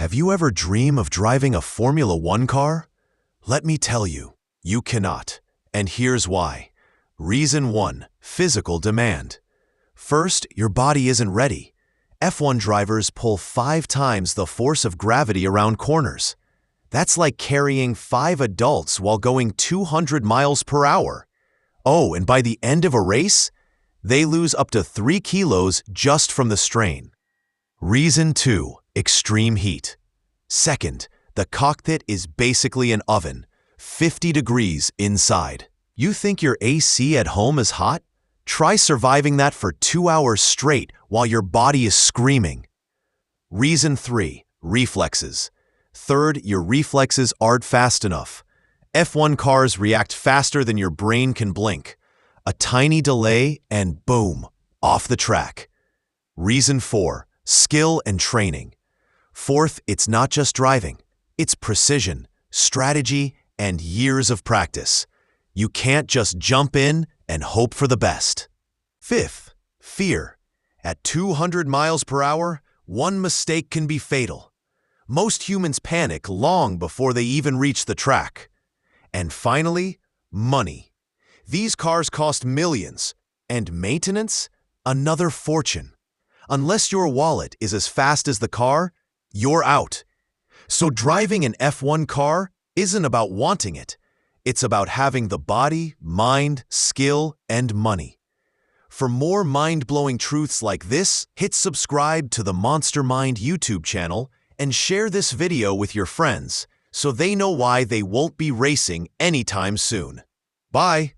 Have you ever dreamed of driving a Formula One car? Let me tell you, you cannot. And here's why. Reason 1. Physical demand. First, your body isn't ready. F1 drivers pull 5 times the force of gravity around corners. That's like carrying 5 adults while going 200 miles per hour. Oh, and by the end of a race, they lose up to 3 kilos just from the strain. Reason 2. Extreme heat. Second, the cockpit is basically an oven, 50 degrees inside. You think your AC at home is hot? Try surviving that for 2 hours straight while your body is screaming. Reason 3. Reflexes. Third, your reflexes aren't fast enough. F1 cars react faster than your brain can blink. A tiny delay and boom, off the track. Reason 4. Skill and training. Fourth, it's not just driving. It's precision, strategy, and years of practice. You can't just jump in and hope for the best. Fifth, fear. At 200 miles per hour, one mistake can be fatal. Most humans panic long before they even reach the track. And finally, money. These cars cost millions, and maintenance, another fortune. Unless your wallet is as fast as the car, you're out. So driving an F1 car isn't about wanting it. It's about having the body, mind, skill, and money. For more mind-blowing truths like this, hit subscribe to the Monster Mind YouTube channel and share this video with your friends so they know why they won't be racing anytime soon. Bye!